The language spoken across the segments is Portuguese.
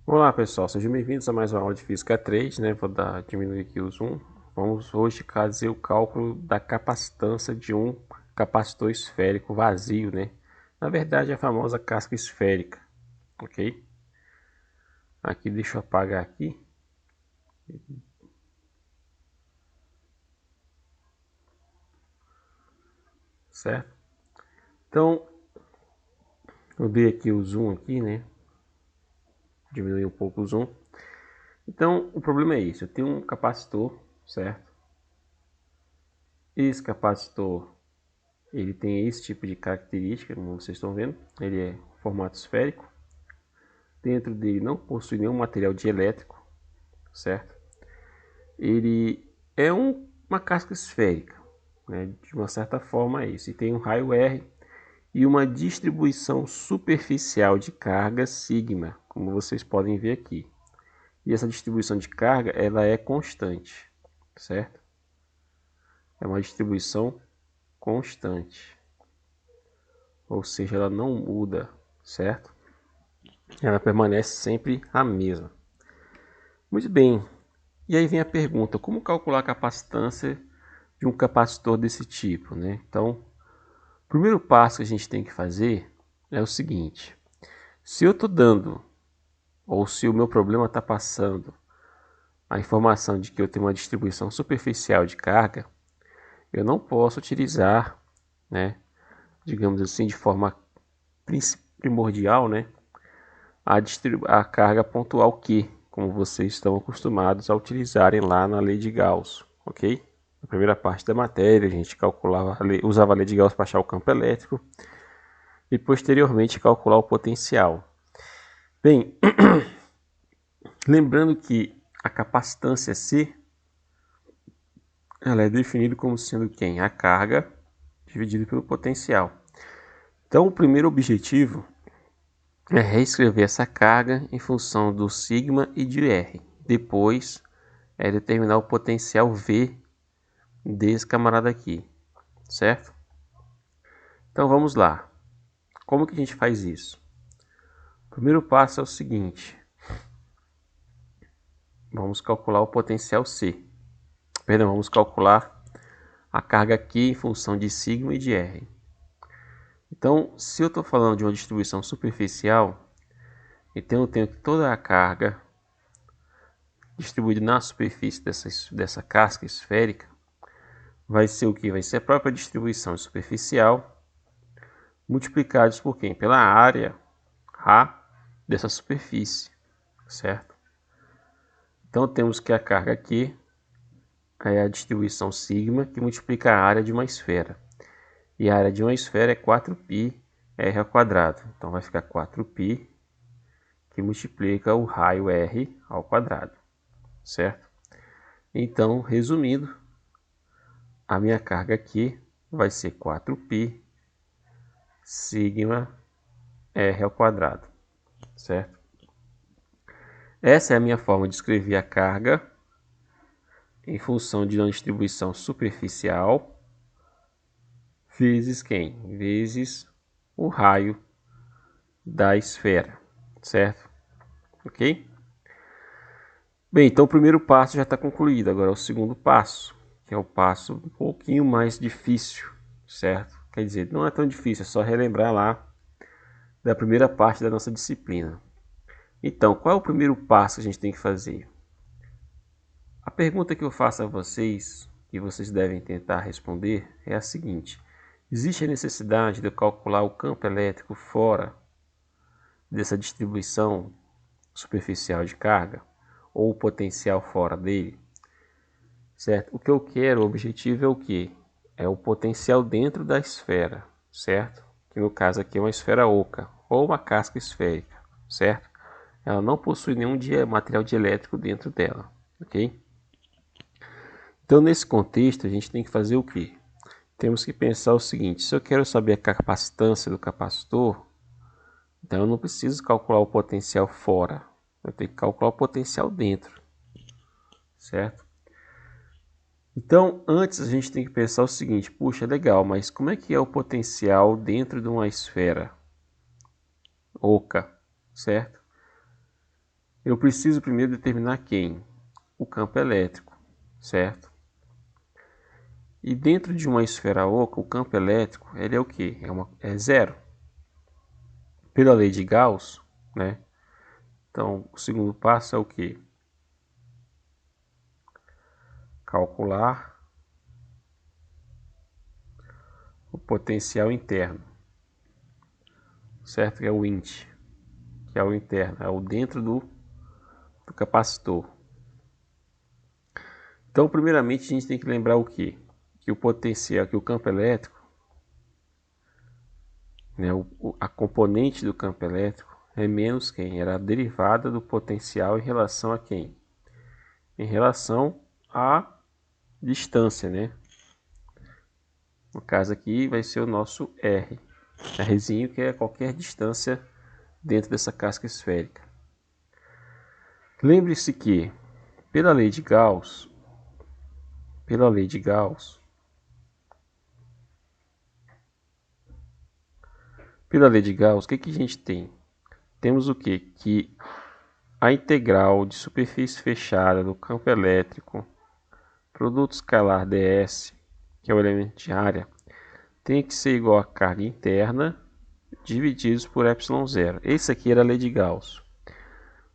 Olá pessoal, sejam bem-vindos a mais uma aula de Física 3, né? Diminuir aqui o zoom. Vamos hoje fazer o cálculo da capacitância de um capacitor esférico vazio, né? Na verdade, a famosa casca esférica, ok? Aqui, deixa eu apagar aqui. Certo? Então, eu dei aqui o zoom aqui, né? Diminuir um pouco o zoom. Então, o problema é isso. Eu tenho um capacitor, certo? Esse capacitor, ele tem esse tipo de característica, como vocês estão vendo. Ele é formato esférico. Dentro dele não possui nenhum material dielétrico, certo? Ele é uma casca esférica, né? De uma certa forma é isso. E tem um raio R e uma distribuição superficial de carga sigma, como vocês podem ver aqui. E essa distribuição de carga ela é constante, certo? É uma distribuição constante, ou seja, ela não muda, certo? Ela permanece sempre a mesma. Muito bem. E aí vem a pergunta, como calcular a capacitância de um capacitor desse tipo, né? Então, o primeiro passo que a gente tem que fazer é o seguinte: se eu estou dando, ou se o meu problema está passando a informação de que eu tenho uma distribuição superficial de carga, eu não posso utilizar, né, digamos assim, de forma primordial, né, a carga pontual Q, como vocês estão acostumados a utilizarem lá na lei de Gauss, ok? Na primeira parte da matéria, a gente usava a lei de Gauss para achar o campo elétrico e posteriormente calcular o potencial. Bem, lembrando que a capacitância C ela é definida como sendo quem? A carga dividida pelo potencial. Então, o primeiro objetivo é reescrever essa carga em função do sigma e de R. Depois, é determinar o potencial V desse camarada aqui, certo? Então, vamos lá. Como que a gente faz isso? O primeiro passo é o seguinte. Vamos calcular o potencial C. Perdão, vamos calcular a carga aqui em função de sigma e de R. Então, se eu estou falando de uma distribuição superficial, então eu tenho que toda a carga distribuída na superfície dessa casca esférica vai ser o que? Vai ser a própria distribuição superficial multiplicados por quem? Pela área A dessa superfície, certo? Então temos que a carga aqui é a distribuição sigma que multiplica a área de uma esfera. E a área de uma esfera é 4πr². Então vai ficar 4π que multiplica o raio r ao quadrado, certo? Então, resumindo, a minha carga aqui vai ser 4π sigma r ao quadrado, certo? Essa é a minha forma de escrever a carga em função de uma distribuição superficial vezes quem? Vezes o raio da esfera, certo? Ok? Bem, então o primeiro passo já está concluído. Agora é o segundo passo, que é o passo um pouquinho mais difícil, certo? Quer dizer, não é tão difícil, é só relembrar lá da primeira parte da nossa disciplina. Então, qual é o primeiro passo que a gente tem que fazer? A pergunta que eu faço a vocês, que vocês devem tentar responder, é a seguinte: existe a necessidade de eu calcular o campo elétrico fora dessa distribuição superficial de carga? Ou o potencial fora dele? Certo? O que eu quero, o objetivo é o que? É o potencial dentro da esfera, certo? Que no caso aqui é uma esfera oca, ou uma casca esférica, certo? Ela não possui nenhum material dielétrico dentro dela, ok? Então, nesse contexto, a gente tem que fazer o quê? Temos que pensar o seguinte: se eu quero saber a capacitância do capacitor, então eu não preciso calcular o potencial fora, eu tenho que calcular o potencial dentro, certo? Então, antes a gente tem que pensar o seguinte: puxa, legal, mas como é que é o potencial dentro de uma esfera oca, certo? eu preciso primeiro determinar quem? O campo elétrico, certo? E dentro de uma esfera oca, o campo elétrico ele é o que? É zero. Pela lei de Gauss, né? Então, o segundo passo é o que? Calcular o potencial interno, certo? Que é o int, que é o interno, é o dentro do capacitor. Então, primeiramente, a gente tem que lembrar o quê? Que o potencial, que o campo elétrico, né, a componente do campo elétrico é menos quem? Era a derivada do potencial em relação a quem? Em relação à distância, né? No caso aqui vai ser o nosso R. Rzinho que é qualquer distância dentro dessa casca esférica. Lembre-se que, pela lei de Gauss, pela lei de Gauss, o que a gente tem? Temos o que? Que a integral de superfície fechada do campo elétrico, produto escalar ds, que é o elemento de área, tem que ser igual a carga interna divididos por ε0. Esse aqui era a lei de Gauss.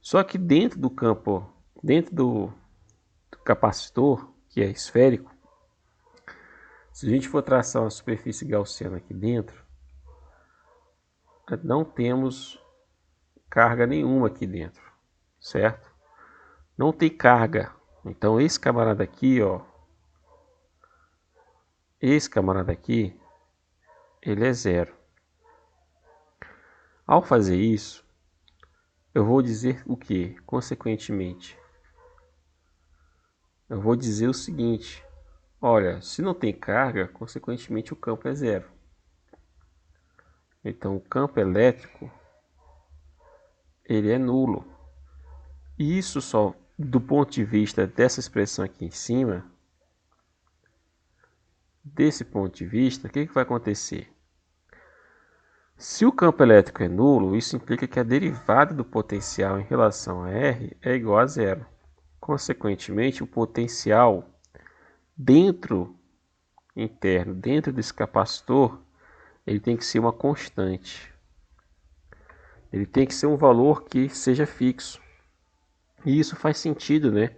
Só que dentro do campo, dentro do capacitor, que é esférico, se a gente for traçar uma superfície gaussiana aqui dentro, não temos carga nenhuma aqui dentro, certo? Não tem carga. Então esse camarada aqui, ó, esse camarada aqui, ele é zero. Ao fazer isso, eu vou dizer o que? Consequentemente, eu vou dizer o seguinte: olha, se não tem carga, consequentemente o campo é zero. Então o campo elétrico ele é nulo. E isso só do ponto de vista dessa expressão aqui em cima, desse ponto de vista, o que vai acontecer? Se o campo elétrico é nulo, isso implica que a derivada do potencial em relação a R é igual a zero. Consequentemente, o potencial interno, dentro desse capacitor, ele tem que ser uma constante. Ele tem que ser um valor que seja fixo. E isso faz sentido, né?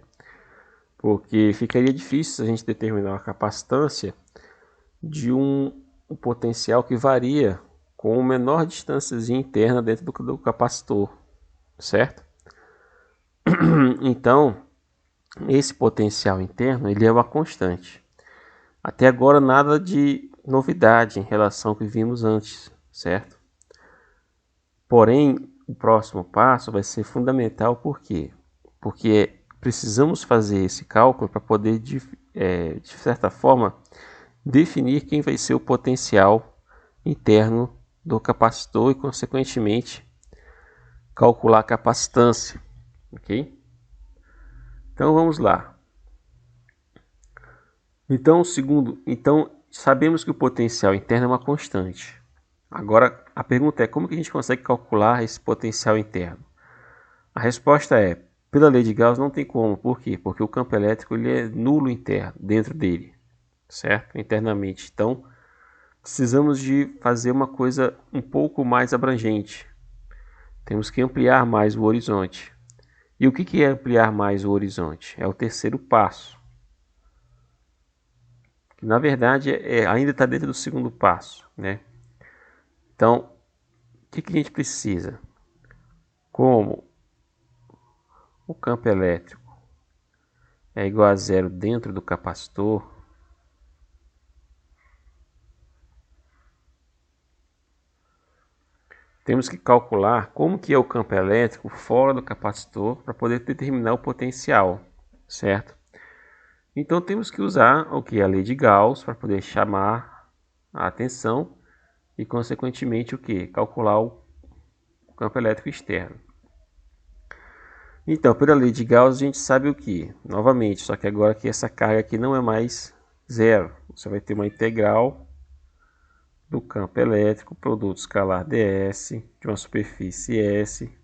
Porque ficaria difícil a gente determinar uma capacitância de um potencial que varia com uma menor distância interna dentro do capacitor, certo? Então, esse potencial interno ele é uma constante. Até agora nada de novidade em relação ao que vimos antes, certo? Porém, o próximo passo vai ser fundamental, por quê? Porque precisamos fazer esse cálculo para poder, de certa forma, definir quem vai ser o potencial interno do capacitor e, consequentemente, calcular a capacitância, ok? Então vamos lá. Então sabemos que o potencial interno é uma constante. Agora a pergunta é como que a gente consegue calcular esse potencial interno? A resposta é pela lei de Gauss não tem como. Por quê? Porque o campo elétrico ele é nulo interno dentro dele, certo? Internamente. Então precisamos de fazer uma coisa um pouco mais abrangente. Temos que ampliar mais o horizonte. E o que é ampliar mais o horizonte? É o terceiro passo. Que na verdade ainda está dentro do segundo passo, né? Então, o que a gente precisa? Como o campo elétrico é igual a zero dentro do capacitor, temos que calcular como que é o campo elétrico fora do capacitor para poder determinar o potencial, certo? Então temos que usar o que? A lei de Gauss para poder chamar a atenção e, consequentemente, o que? Calcular o campo elétrico externo. Então, pela lei de Gauss, a gente sabe o que? Novamente, só que agora que essa carga aqui não é mais zero. Você vai ter uma integral do campo elétrico, produto escalar ds, de uma superfície S,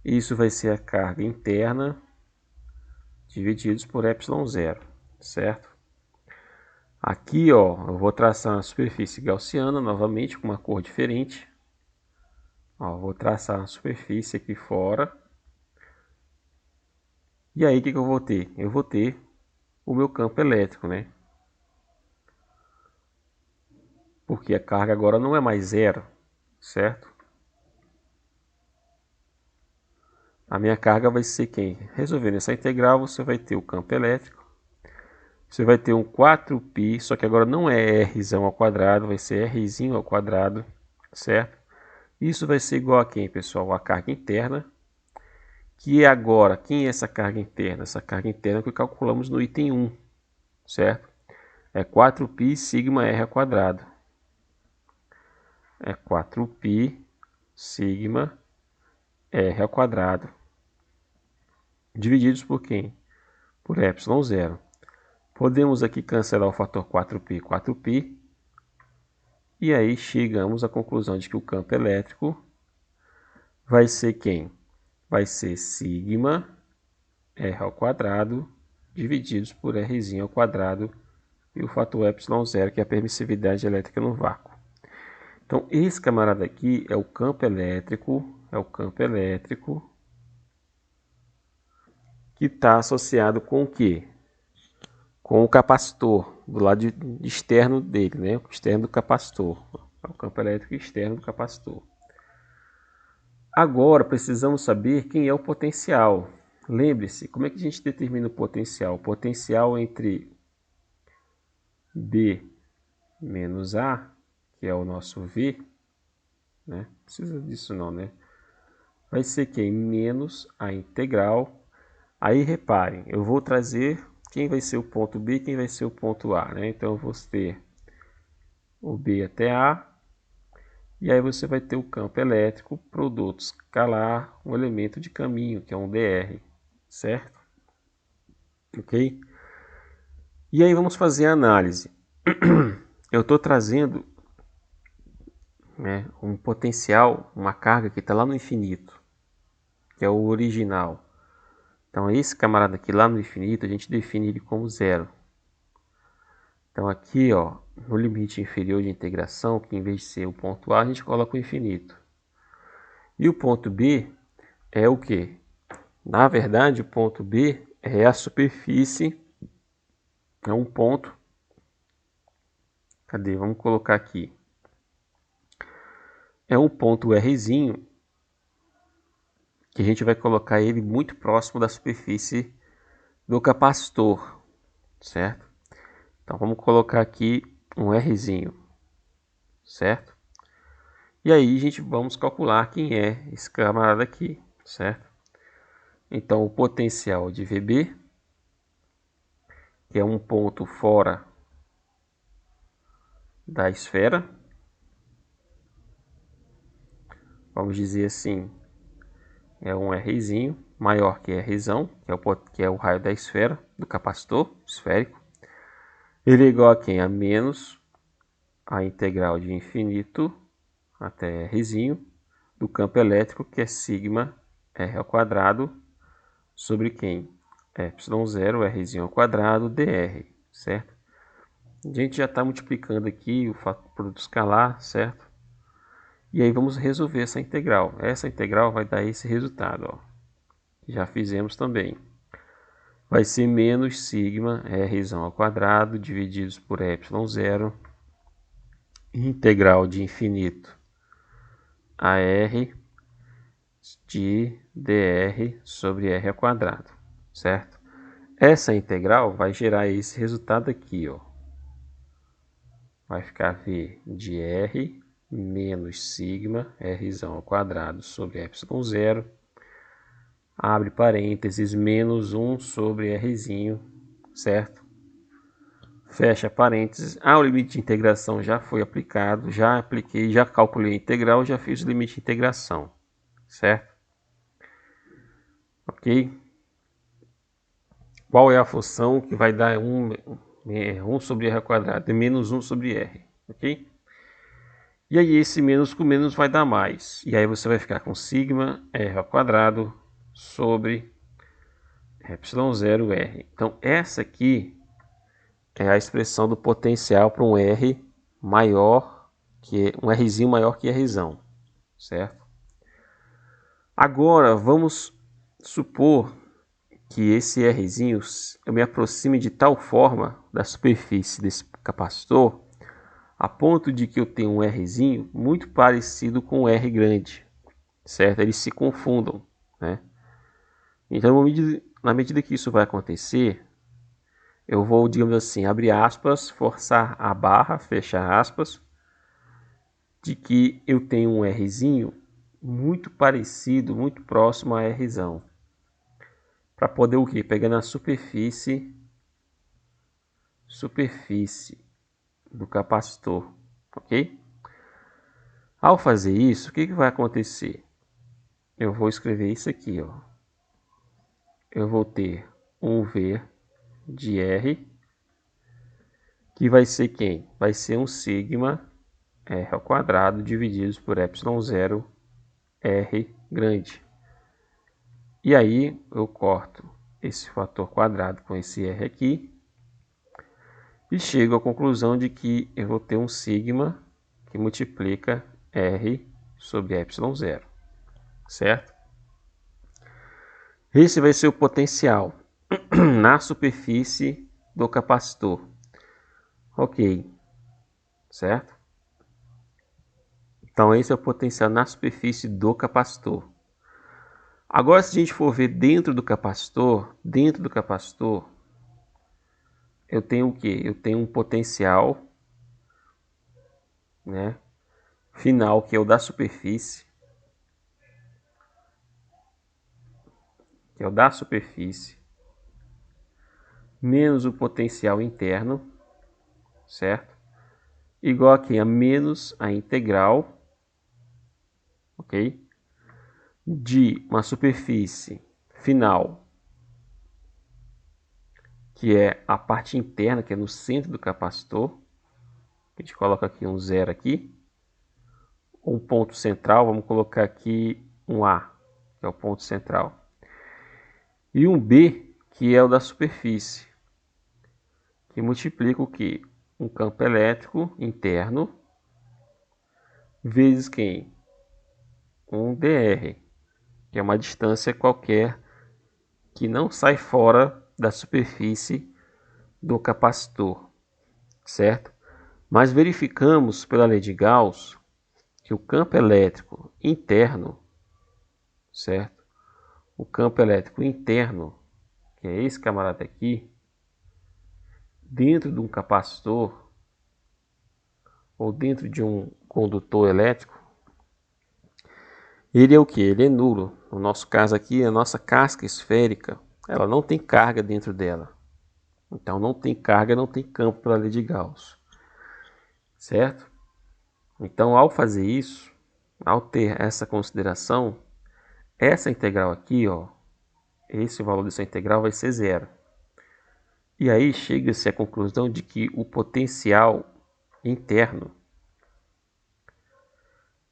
Isso vai ser a carga interna divididos por ε0, certo? Aqui, ó, eu vou traçar uma superfície gaussiana novamente com uma cor diferente. Ó, vou traçar uma superfície aqui fora. E aí, o que eu vou ter? Eu vou ter o meu campo elétrico, né? Porque a carga agora não é mais zero, certo? A minha carga vai ser quem? Resolvendo essa integral, você vai ter o campo elétrico. Você vai ter um 4π, só que agora não é r ao quadrado, vai ser r ao quadrado, certo? Isso vai ser igual a quem, pessoal? A carga interna. Que é agora, quem é essa carga interna? Essa carga interna que calculamos no item 1, certo? É 4π sigma r ao quadrado. É 4π sigma r ao quadrado. Divididos por quem? Por ε0. Podemos aqui cancelar o fator 4π, 4π. E aí chegamos à conclusão de que o campo elétrico vai ser quem? Vai ser sigma r ao quadrado divididos por r ao quadrado e o fator ε0, que é a permissividade elétrica no vácuo. Então, esse camarada aqui é o campo elétrico, que está associado com o quê? Com o capacitor, do lado externo dele, né? O externo do capacitor. É o campo elétrico externo do capacitor. Agora, precisamos saber quem é o potencial. Lembre-se, como é que a gente determina o potencial? O potencial entre B menos A, que é o nosso V, né? Não precisa disso não, né? Vai ser quem? Menos a integral. Aí reparem, eu vou trazer quem vai ser o ponto B e quem vai ser o ponto A, né? Então eu vou ter o B até A, e aí você vai ter o campo elétrico, produto escalar, um elemento de caminho, que é um dr, certo? Ok? E aí vamos fazer a análise. Eu estou trazendo, né, um potencial, uma carga que está lá no infinito, que é o original. Então esse camarada aqui lá no infinito, a gente define ele como zero. Então aqui, ó, no limite inferior de integração, que em vez de ser o ponto A, a gente coloca o infinito. E o ponto B é o quê? Na verdade, o ponto B é a superfície, é um ponto. Cadê? Vamos colocar aqui. É um ponto Rzinho, que a gente vai colocar ele muito próximo da superfície do capacitor, certo? Então vamos colocar aqui um Rzinho, certo? E aí a gente vamos calcular quem é esse camarada aqui, certo? Então o potencial de VB, que é um ponto fora da esfera, vamos dizer assim, é um Rzinho maior que Rzão, que é o raio da esfera, do capacitor esférico. Ele é igual a quem? A menos a integral de infinito até Rzinho do campo elétrico, que é sigma r ao quadrado sobre quem? ε0 Rzinho ao quadrado dr, certo? A gente já está multiplicando aqui o produto escalar, certo? E aí vamos resolver essa integral. Essa integral vai dar esse resultado, ó. Já fizemos também. Vai ser menos sigma r ao quadrado divididos por ε0, integral de infinito a r de dr sobre r ao quadrado, certo? Essa integral vai gerar esse resultado aqui, ó. Vai ficar v de r menos sigma r ao quadrado sobre ε0, abre parênteses, menos 1 sobre rzinho, certo? Fecha parênteses. O limite de integração já foi aplicado, já apliquei, já calculei a integral, já fiz o limite de integração, certo? Ok? Qual é a função que vai dar 1 sobre r ao quadrado? É menos 1 sobre r, ok? E aí esse menos com menos vai dar mais. E aí você vai ficar com sigma R ao quadrado sobre ε0R. Então essa aqui é a expressão do potencial para um R maior que um Rzinho maior que Rzão, certo? Agora vamos supor que esse Rzinho eu me aproxime de tal forma da superfície desse capacitor a ponto de que eu tenha um Rzinho muito parecido com o R grande, certo? Eles se confundam, né? Então, na medida que isso vai acontecer, eu vou, digamos assim, abrir aspas, forçar a barra, fechar aspas, de que eu tenho um Rzinho muito parecido, muito próximo a Rzão. Para poder o quê? Pegar na superfície do capacitor, ok? Ao fazer isso, o que vai acontecer? Eu vou escrever isso aqui, ó. Eu vou ter um V de R, que vai ser quem? Vai ser um sigma R ao quadrado dividido por ε0 R grande. E aí eu corto esse fator quadrado com esse R aqui e chego à conclusão de que eu vou ter um sigma que multiplica R sobre ε0, certo? Esse vai ser o potencial na superfície do capacitor. Ok, certo? Então esse é o potencial na superfície do capacitor. Agora se a gente for ver dentro do capacitor, eu tenho o que? Eu tenho um potencial, né, final, que é o da superfície, menos o potencial interno, certo? Igual aqui a menos a integral, ok? De uma superfície final, que é a parte interna, que é no centro do capacitor. A gente coloca aqui um zero aqui. Um ponto central, vamos colocar aqui um A, que é o ponto central. E um B, que é o da superfície, que multiplica o que? Um campo elétrico interno vezes quem? Um dr, que é uma distância qualquer que não sai fora da superfície do capacitor, certo? Mas verificamos pela lei de Gauss que o campo elétrico interno, certo? O campo elétrico interno, que é esse camarada aqui, dentro de um capacitor ou dentro de um condutor elétrico, ele é o que? Ele é nulo. No nosso caso aqui, a nossa casca esférica, ela não tem carga dentro dela. Então não tem carga, não tem campo para a lei de Gauss, certo? Então ao fazer isso, ao ter essa consideração, essa integral aqui, ó, esse valor dessa integral vai ser zero. E aí chega-se à conclusão de que o potencial interno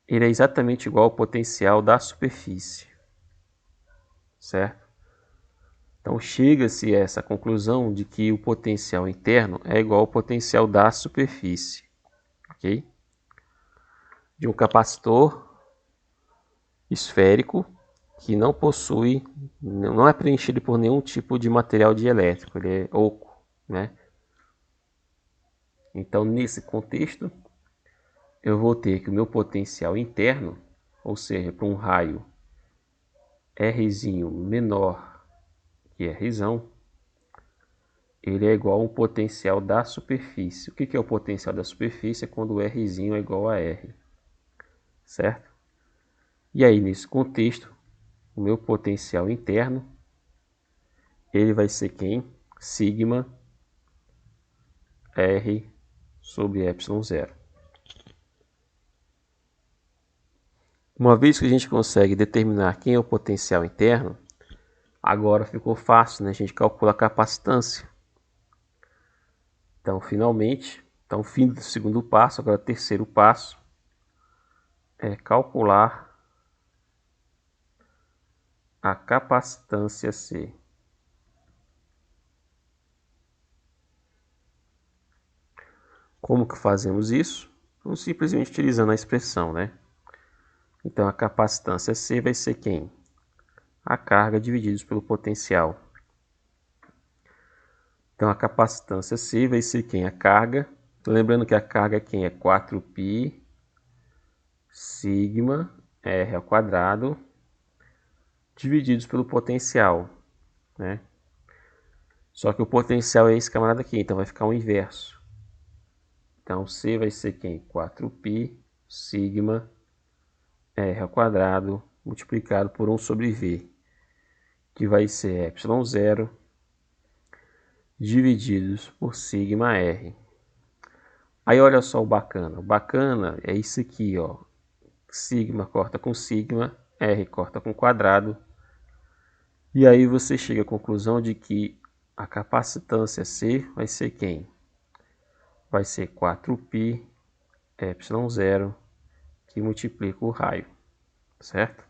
ele é exatamente igual ao potencial da superfície, certo? Então chega-se a essa conclusão de que o potencial interno é igual ao potencial da superfície, ok? De um capacitor esférico que não possui, não é preenchido por nenhum tipo de material dielétrico, ele é oco, né? Então nesse contexto eu vou ter que o meu potencial interno, ou seja, para um raio Rzinho menor que Rzão, ele é igual ao potencial da superfície. O que é o potencial da superfície? É quando o Rzinho é igual a R, certo? E aí, nesse contexto, o meu potencial interno, ele vai ser quem? Sigma R sobre ε0. Uma vez que a gente consegue determinar quem é o potencial interno, agora ficou fácil, né? A gente calcula a capacitância. Então, finalmente, fim do segundo passo, agora terceiro passo, é calcular a capacitância C. Como que fazemos isso? Então, simplesmente utilizando a expressão, né? Então, a capacitância C vai ser quem? A carga divididos pelo potencial. Então, a capacitância C vai ser quem? A carga. Lembrando que a carga é quem? É 4π sigma R ao quadrado divididos pelo potencial, né? Só que o potencial é esse camarada aqui, então vai ficar o inverso. Então, C vai ser quem? 4π sigma R ao quadrado multiplicado por 1 sobre V, que vai ser ε0 divididos por sigma R. Aí olha só o bacana. O bacana é isso aqui, ó. Sigma corta com sigma, R corta com quadrado. E aí você chega à conclusão de que a capacitância C vai ser quem? Vai ser 4π ε0 que multiplica o raio, certo?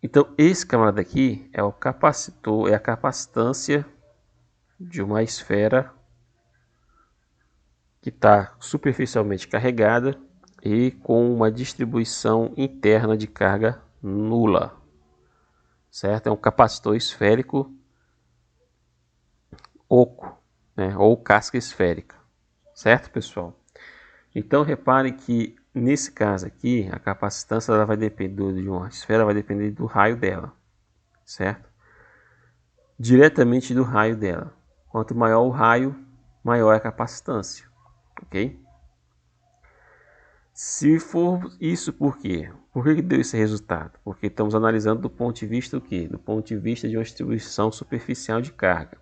Então esse camarada aqui é o capacitor, é a capacitância de uma esfera que está superficialmente carregada e com uma distribuição interna de carga nula, certo? É um capacitor esférico oco, né? Ou casca esférica, certo, pessoal? Então repare que nesse caso aqui a capacitância ela vai depender de uma esfera, vai depender do raio dela, certo? Diretamente do raio dela. Quanto maior o raio, maior é a capacitância, ok? Se for isso, por quê? Por que deu esse resultado? Porque estamos analisando do ponto de vista o quê? Do ponto de vista de uma distribuição superficial de carga.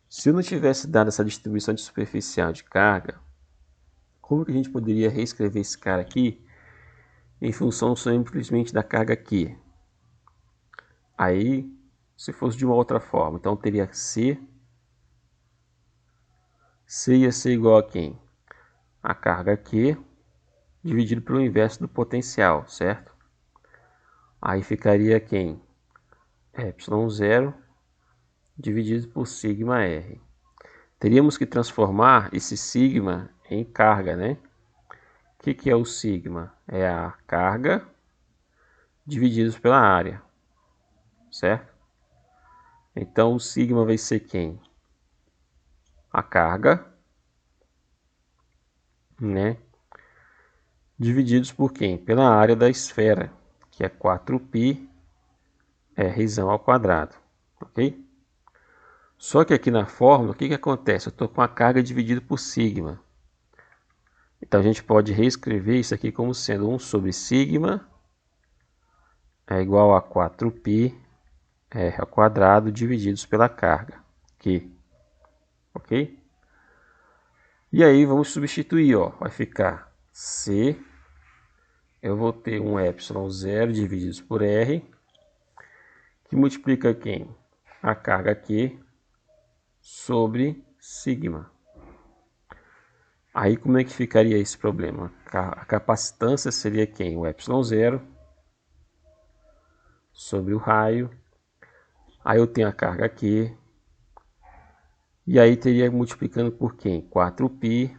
Se eu não tivesse dado essa distribuição de superficial de carga, como que a gente poderia reescrever esse cara aqui em função simplesmente da carga aqui? Aí, se fosse de uma outra forma, então teria C ia ser igual a quem? A carga Q dividido pelo inverso do potencial, certo? Aí ficaria quem? ε0 dividido por sigma R. Teríamos que transformar esse sigma em carga, né? O que é o sigma? É a carga divididos pela área, certo? Então o sigma vai ser quem? A carga, né? Divididos por quem? Pela área da esfera, que é 4π r ao quadrado, ok? Só que aqui na fórmula, o que acontece? Eu estou com a carga dividida por sigma. Então a gente pode reescrever isso aqui como sendo 1 sobre sigma é igual a 4π r ao quadrado divididos pela carga, aqui, ok? E aí vamos substituir, ó, vai ficar C, eu vou ter um ε0 divididos por R, que multiplica quem? A carga Q sobre sigma. Aí como é que ficaria esse problema? A capacitância seria quem? O ε0 sobre o raio. Aí eu tenho a carga Q. E aí teria multiplicando por quem? 4π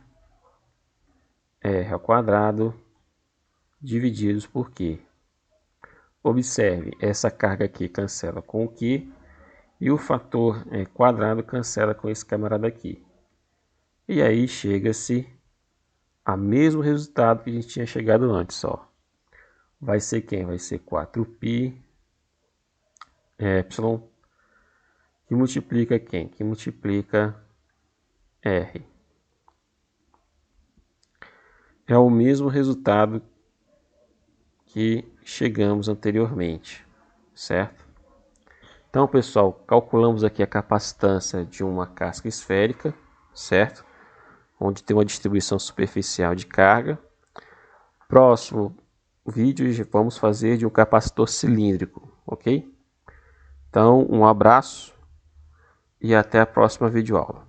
r ao quadrado divididos por Q. Observe, essa carga aqui cancela com o Q. E o fator quadrado cancela com esse camarada aqui. E aí chega-se a mesmo resultado que a gente tinha chegado antes, ó. Vai ser quem? Vai ser 4π y que multiplica quem? Que multiplica R. É o mesmo resultado que chegamos anteriormente, certo? Então, pessoal, calculamos aqui a capacitância de uma casca esférica, certo? Onde tem uma distribuição superficial de carga. Próximo vídeo vamos fazer de um capacitor cilíndrico, ok? Então, um abraço e até a próxima videoaula.